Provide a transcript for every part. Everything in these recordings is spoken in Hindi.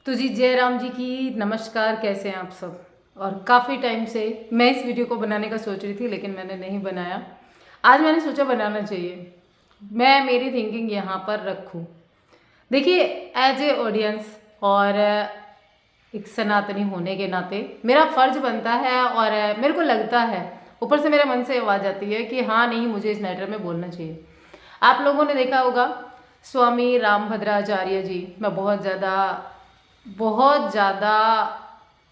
तो जी जय राम जी की नमस्कार। कैसे हैं आप सब। और काफ़ी टाइम से मैं इस वीडियो को बनाने का सोच रही थी लेकिन मैंने नहीं बनाया। आज मैंने सोचा बनाना चाहिए। मैं मेरी थिंकिंग यहाँ पर रखूँ। देखिए, एज ए ऑडियंस और एक सनातनी होने के नाते मेरा फ़र्ज बनता है और मेरे को लगता है, ऊपर से मेरे मन से आवाज़ आती है कि हाँ नहीं, मुझे इस मैटर में बोलना चाहिए। आप लोगों ने देखा होगा स्वामी रामभद्राचार्य जी, मैं बहुत ज़्यादा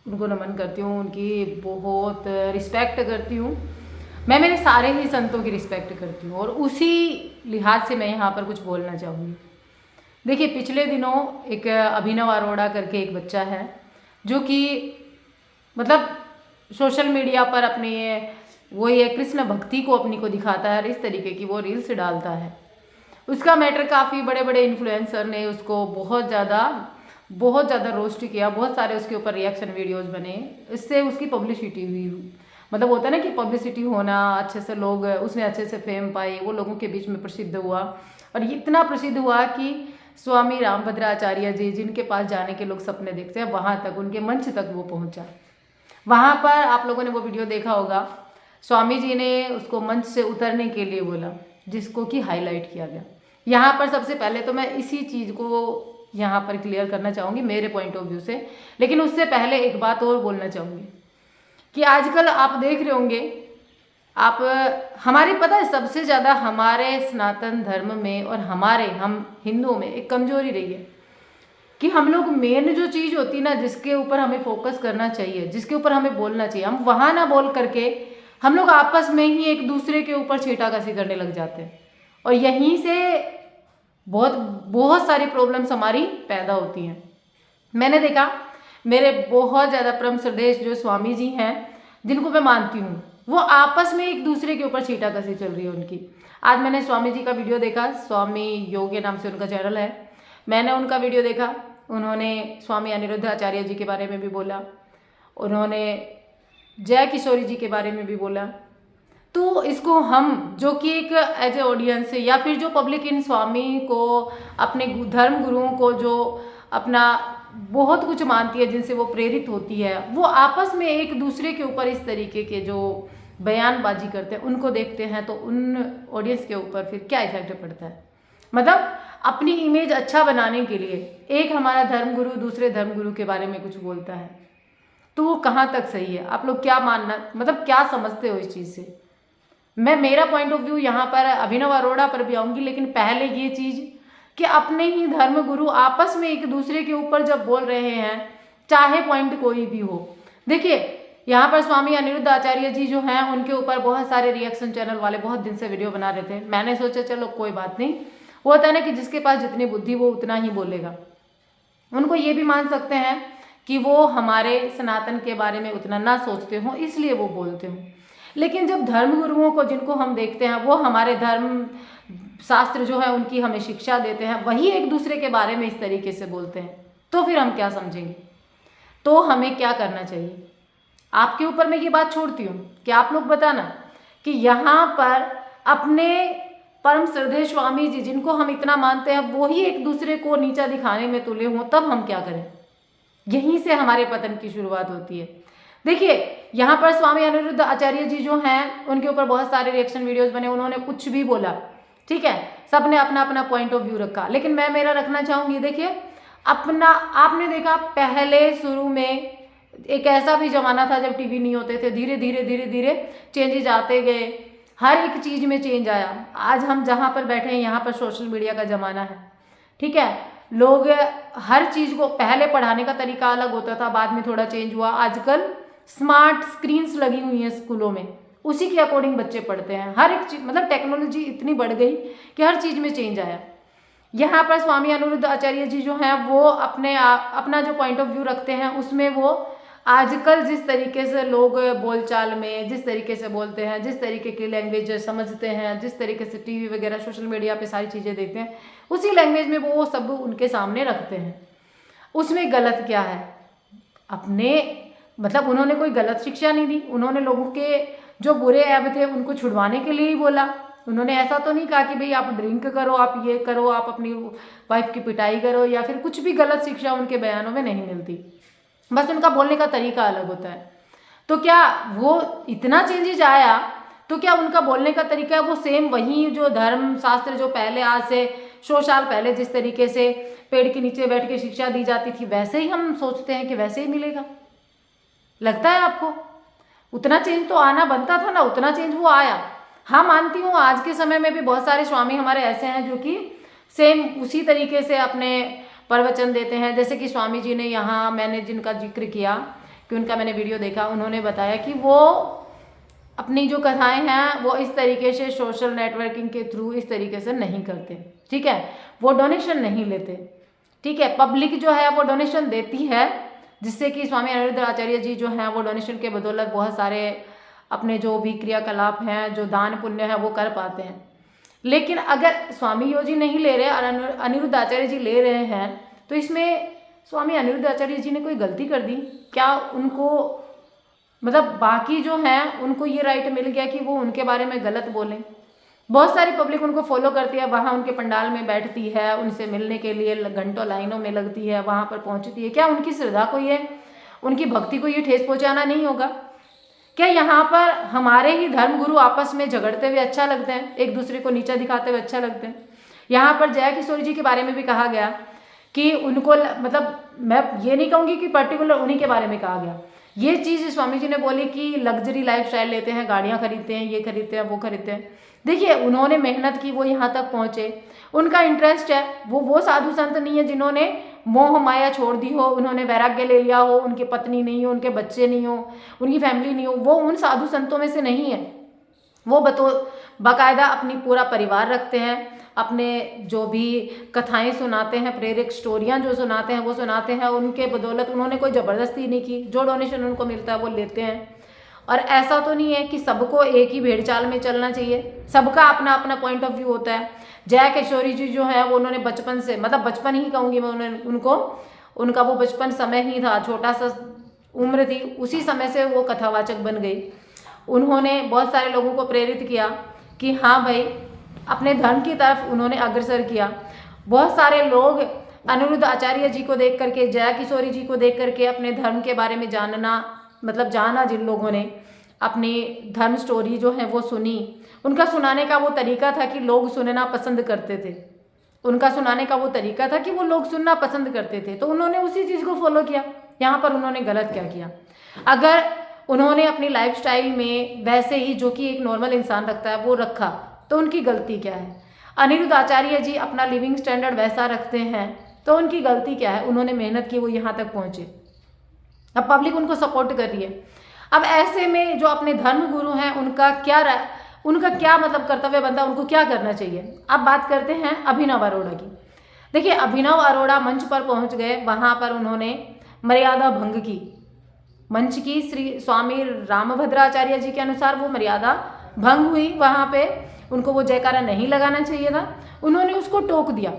उनको नमन करती हूँ, उनकी बहुत रिस्पेक्ट करती हूँ। मैं मेरे सारे ही संतों की रिस्पेक्ट करती हूँ और उसी लिहाज से मैं यहाँ पर कुछ बोलना चाहूँगी। देखिए, पिछले दिनों एक अभिनव अरोड़ा करके एक बच्चा है जो कि मतलब सोशल मीडिया पर अपने वो ये कृष्ण भक्ति को अपनी को दिखाता है और इस तरीके की वो रील्स डालता है। उसका मैटर काफ़ी बड़े बड़े इन्फ्लुएंसर ने उसको बहुत ज़्यादा रोस्ट किया, बहुत सारे उसके ऊपर रिएक्शन वीडियोस बने, इससे उसकी पब्लिसिटी हुई। मतलब होता है ना कि पब्लिसिटी होना, अच्छे से लोग उसने अच्छे से फेम पाई, वो लोगों के बीच में प्रसिद्ध हुआ और ये इतना प्रसिद्ध हुआ कि स्वामी रामभद्राचार्य जी जिनके पास जाने के लोग सपने देखते हैं, वहाँ तक उनके मंच तक वो पहुँचा। वहाँ पर आप लोगों ने वो वीडियो देखा होगा, स्वामी जी ने उसको मंच से उतरने के लिए बोला, जिसको कि हाईलाइट किया गया। यहाँ पर सबसे पहले तो मैं इसी चीज़ को यहाँ पर क्लियर करना चाहूँगी मेरे पॉइंट ऑफ व्यू से, लेकिन उससे पहले एक बात और बोलना चाहूँगी कि आजकल आप देख रहे होंगे, आप हमारे पता है सबसे ज़्यादा हमारे सनातन धर्म में और हम हिंदुओं में एक कमजोरी रही है कि हम लोग मेन जो चीज़ होती है ना, जिसके ऊपर हमें फोकस करना चाहिए, जिसके ऊपर हमें बोलना चाहिए, हम वहाँ ना बोल करके हम लोग आपस में ही एक दूसरे के ऊपर छींटाकशी करने लग जाते हैं और यहीं से बहुत सारी प्रॉब्लम्स हमारी पैदा होती हैं। मैंने देखा मेरे बहुत ज़्यादा परम श्रद्धेय जो स्वामी जी हैं, जिनको मैं मानती हूँ, वो आपस में एक दूसरे के ऊपर छींटाकशी चल रही है उनकी। आज मैंने स्वामी जी का वीडियो देखा, स्वामी योग के नाम से उनका चैनल है, मैंने उनका वीडियो देखा। उन्होंने स्वामी अनिरुद्धाचार्य जी के बारे में भी बोला, उन्होंने जय किशोरी जी के बारे में भी बोला। तो इसको हम जो कि एक एज ए ऑडियंस या फिर जो पब्लिक इन स्वामी को अपने धर्म गुरुओं को जो अपना बहुत कुछ मानती है, जिनसे वो प्रेरित होती है, वो आपस में एक दूसरे के ऊपर इस तरीके के जो बयानबाजी करते हैं उनको देखते हैं तो उन ऑडियंस के ऊपर फिर क्या इफेक्ट पड़ता है। मतलब अपनी इमेज अच्छा बनाने के लिए एक हमारा धर्मगुरु दूसरे धर्मगुरु के बारे में कुछ बोलता है, तो वो कहाँ तक सही है? आप लोग क्या मानना, मतलब क्या समझते हो इस चीज़ से? मैं मेरा पॉइंट ऑफ व्यू यहाँ पर अभिनव अरोड़ा पर भी आऊँगी, लेकिन पहले ये चीज़ कि अपने ही धर्म गुरु आपस में एक दूसरे के ऊपर जब बोल रहे हैं, चाहे पॉइंट कोई भी हो। देखिए, यहाँ पर स्वामी अनिरुद्ध आचार्य जी जो हैं, उनके ऊपर बहुत सारे रिएक्शन चैनल वाले बहुत दिन से वीडियो बना रहे थे। मैंने सोचा चलो कोई बात नहीं, वो होता है ना कि जिसके पास जितनी बुद्धि वो उतना ही बोलेगा। उनको ये भी मान सकते हैं कि वो हमारे सनातन के बारे में उतना ना सोचते हों, इसलिए वो बोलते हों। लेकिन जब धर्म गुरुओं को जिनको हम देखते हैं, वो हमारे धर्म शास्त्र जो है उनकी हमें शिक्षा देते हैं, वही एक दूसरे के बारे में इस तरीके से बोलते हैं, तो फिर हम क्या समझेंगे? तो हमें क्या करना चाहिए? आपके ऊपर मैं ये बात छोड़ती हूँ कि आप लोग बताना कि यहाँ पर अपने परम श्रद्धेय स्वामी जी जिनको हम इतना मानते हैं, वो ही एक दूसरे को नीचा दिखाने में तुले हों, तब हम क्या करें? यहीं से हमारे पतन की शुरुआत होती है। देखिए, यहाँ पर स्वामी अनिरुद्ध आचार्य जी जो हैं, उनके ऊपर बहुत सारे रिएक्शन वीडियोस बने, उन्होंने कुछ भी बोला, ठीक है, सबने अपना अपना पॉइंट ऑफ व्यू रखा, लेकिन मैं मेरा रखना चाहूँगी। देखिए, अपना आपने देखा पहले शुरू में एक ऐसा भी जमाना था जब टीवी नहीं होते थे, धीरे धीरे चेंजेज आते गए, हर एक चीज़ में चेंज आया। आज हम जहाँ पर बैठे हैं, यहाँ पर सोशल मीडिया का ज़माना है, ठीक है। लोग हर चीज़ को, पहले पढ़ाने का तरीका अलग होता था, बाद में थोड़ा चेंज हुआ। आजकल स्मार्ट स्क्रीन्स लगी हुई हैं स्कूलों में, उसी के अकॉर्डिंग बच्चे पढ़ते हैं। हर एक चीज़, मतलब टेक्नोलॉजी इतनी बढ़ गई कि हर चीज़ में चेंज आया। यहाँ पर स्वामी अनिरुद्ध आचार्य जी जो हैं, वो अपना जो पॉइंट ऑफ व्यू रखते हैं, उसमें वो आजकल जिस तरीके से लोग बोलचाल में जिस तरीके से बोलते हैं, जिस तरीके की लैंग्वेज समझते हैं, जिस तरीके से टीवी वगैरह सोशल मीडिया पे सारी चीज़ें देखते हैं, उसी लैंग्वेज में वो सब उनके सामने रखते हैं। उसमें गलत क्या है? मतलब उन्होंने कोई गलत शिक्षा नहीं दी, उन्होंने लोगों के जो बुरे ऐब थे उनको छुड़वाने के लिए ही बोला उन्होंने ऐसा तो नहीं कहा कि भाई आप ड्रिंक करो, आप ये करो, आप अपनी वाइफ की पिटाई करो, या फिर कुछ भी गलत शिक्षा उनके बयानों में नहीं मिलती। बस उनका बोलने का तरीका अलग होता है। तो क्या वो इतना चेंजेज आया, तो क्या उनका बोलने का तरीका वो सेम वही जो धर्म शास्त्र जो पहले आज से 100 साल पहले जिस तरीके से पेड़ के नीचे बैठ के शिक्षा दी जाती थी, वैसे ही हम सोचते हैं कि वैसे ही मिलेगा? लगता है आपको? उतना चेंज तो आना बनता था ना, उतना चेंज वो आया। हाँ, मानती हूँ आज के समय में भी बहुत सारे स्वामी हमारे ऐसे हैं जो कि सेम उसी तरीके से अपने प्रवचन देते हैं। जैसे कि स्वामी जी ने यहाँ, मैंने जिनका जिक्र किया कि उनका मैंने वीडियो देखा, उन्होंने बताया कि वो अपनी जो कथाएं हैं वो इस तरीके से सोशल नेटवर्किंग के थ्रू इस तरीके से नहीं करते, ठीक है। वो डोनेशन नहीं लेते, ठीक है। पब्लिक जो है वो डोनेशन देती है, जिससे कि स्वामी अनिरुद्ध आचार्य जी जो हैं वो डोनेशन के बदौलत बहुत सारे अपने जो भी क्रियाकलाप हैं, जो दान पुण्य है, वो कर पाते हैं। लेकिन अगर स्वामी योजी नहीं ले रहे और अनिरुद्ध आचार्य जी ले रहे हैं, तो इसमें स्वामी अनिरुद्ध आचार्य जी ने कोई गलती कर दी क्या? उनको मतलब बाकी जो हैं उनको ये राइट मिल गया कि वो उनके बारे में गलत बोलें? बहुत सारी पब्लिक उनको फॉलो करती है, वहाँ उनके पंडाल में बैठती है, उनसे मिलने के लिए घंटों लाइनों में लगती है, वहाँ पर पहुँचती है। क्या उनकी श्रद्धा को ये, उनकी भक्ति को ये ठेस पहुँचाना नहीं होगा? क्या यहाँ पर हमारे ही धर्मगुरु आपस में झगड़ते हुए अच्छा लगते हैं, एक दूसरे को नीचा दिखाते हुए अच्छा लगते हैं? यहाँ पर जया किशोरी जी के बारे में भी कहा गया कि उनको, मतलब मैं ये नहीं कहूँगी कि पर्टिकुलर उन्हीं के बारे में कहा गया, ये चीज़ स्वामी जी ने बोली कि लग्जरी लाइफस्टाइल लेते हैं, गाड़ियाँ खरीदते हैं, ये खरीदते हैं, वो खरीदते हैं। देखिए, उन्होंने मेहनत की, वो यहाँ तक पहुँचे, उनका इंटरेस्ट है। वो साधु संत नहीं है जिन्होंने मोह माया छोड़ दी हो, उन्होंने वैराग्य ले लिया हो, उनकी पत्नी नहीं हो, उनके बच्चे नहीं हो, उनकी फैमिली नहीं हो, वो उन साधु संतों में से नहीं है। वो बाकायदा अपनी पूरा परिवार रखते हैं, अपने जो भी कथाएं सुनाते हैं, प्रेरक स्टोरियां जो सुनाते हैं वो सुनाते हैं। उनके बदौलत उन्होंने कोई ज़बरदस्ती नहीं की, जो डोनेशन उनको मिलता है वो लेते हैं। और ऐसा तो नहीं है कि सबको एक ही भेड़ चाल में चलना चाहिए, सबका अपना अपना पॉइंट ऑफ व्यू होता है। जया किशोरी जी जो है वो उन्होंने बचपन से, मतलब बचपन ही कहूँगी मैं उनको, उनका वो बचपन समय ही था, छोटा सा उम्र थी, उसी समय से वो कथावाचक बन गई। उन्होंने बहुत सारे लोगों को प्रेरित किया कि हाँ भाई, अपने धर्म की तरफ उन्होंने अग्रसर किया। बहुत सारे लोग अनिरुद्ध आचार्य जी को देख करके, जया किशोरी जी को देख करके अपने धर्म के बारे में जानना, मतलब जाना, जिन लोगों ने अपनी धर्म स्टोरी जो है वो सुनी, उनका सुनाने का वो तरीका था कि लोग सुनना पसंद करते थे। उनका सुनाने का वो तरीका था कि वो लोग सुनना पसंद करते थे, तो उन्होंने उसी चीज़ को फॉलो किया। यहाँ पर उन्होंने गलत क्या किया? अगर उन्होंने अपनी लाइफस्टाइल में वैसे ही जो कि एक नॉर्मल इंसान रखता है वो रखा, तो उनकी गलती क्या है? अनिरुद्ध आचार्य जी अपना लिविंग स्टैंडर्ड वैसा रखते हैं, तो उनकी गलती क्या है? उन्होंने मेहनत की, वो यहाँ तक पहुँचे, अब पब्लिक उनको सपोर्ट कर रही है। अब ऐसे में जो अपने धर्म गुरु हैं उनका क्या मतलब कर्तव्य बनता है, उनको क्या करना चाहिए? अब बात करते हैं अभिनव अरोड़ा की। देखिए, अभिनव अरोड़ा मंच पर पहुंच गए, वहां पर उन्होंने मर्यादा भंग की, मंच की श्री स्वामी रामभद्राचार्य जी के अनुसार वो मर्यादा भंग हुई। वहां पे उनको वो जयकारा नहीं लगाना चाहिए था, उन्होंने उसको टोक दिया।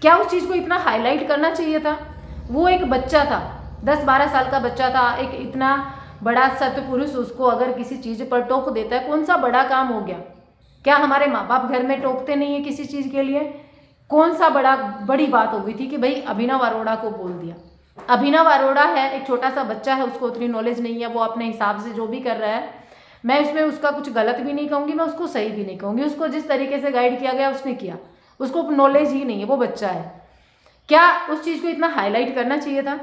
क्या उस चीज़ को इतना हाईलाइट करना चाहिए था? वो एक बच्चा था, 10-12 साल का बच्चा था, एक इतना बड़ा सत्पुरुष उसको अगर किसी चीज़ पर टोक देता है, कौन सा बड़ा काम हो गया? क्या हमारे माँ बाप घर में टोकते नहीं है किसी चीज़ के लिए? कौन सा बड़ी बात हो गई थी कि भाई अभिनव अरोड़ा को बोल दिया? अभिनव अरोड़ा है, एक छोटा सा बच्चा है, उसको उतनी नॉलेज नहीं है, वो अपने हिसाब से जो भी कर रहा है, मैं इसमें उसका कुछ गलत भी नहीं कहूँगी, मैं उसको सही भी नहीं कहूँगी। उसको जिस तरीके से गाइड किया गया उसने किया, उसको नॉलेज ही नहीं है, वो बच्चा है। क्या उस चीज़ को इतना हाईलाइट करना चाहिए था?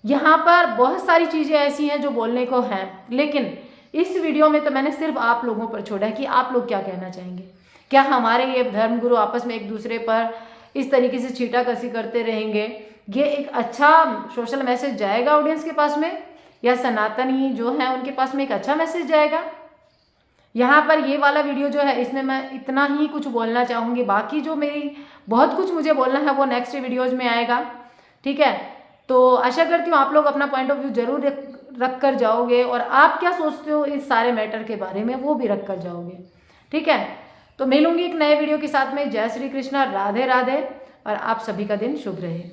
यहाँ पर बहुत सारी चीज़ें ऐसी हैं जो बोलने को हैं, लेकिन इस वीडियो में तो मैंने सिर्फ आप लोगों पर छोड़ा है कि आप लोग क्या कहना चाहेंगे। क्या हमारे ये धर्मगुरु आपस में एक दूसरे पर इस तरीके से छींटाकशी करते रहेंगे, ये एक अच्छा सोशल मैसेज जाएगा ऑडियंस के पास में, या सनातनी जो है उनके पास में एक अच्छा मैसेज जाएगा? यहाँ पर ये वाला वीडियो जो है इसमें मैं इतना ही कुछ बोलना चाहूँगी, बाकी जो मेरी बहुत कुछ मुझे बोलना है वो नेक्स्ट वीडियोज़ में आएगा, ठीक है। तो आशा करती हूँ आप लोग अपना पॉइंट ऑफ व्यू जरूर रख कर जाओगे, और आप क्या सोचते हो इस सारे मैटर के बारे में वो भी रख कर जाओगे, ठीक है। तो मिलूंगी एक नए वीडियो के साथ में। जय श्री कृष्णा, राधे राधे, और आप सभी का दिन शुभ रहे।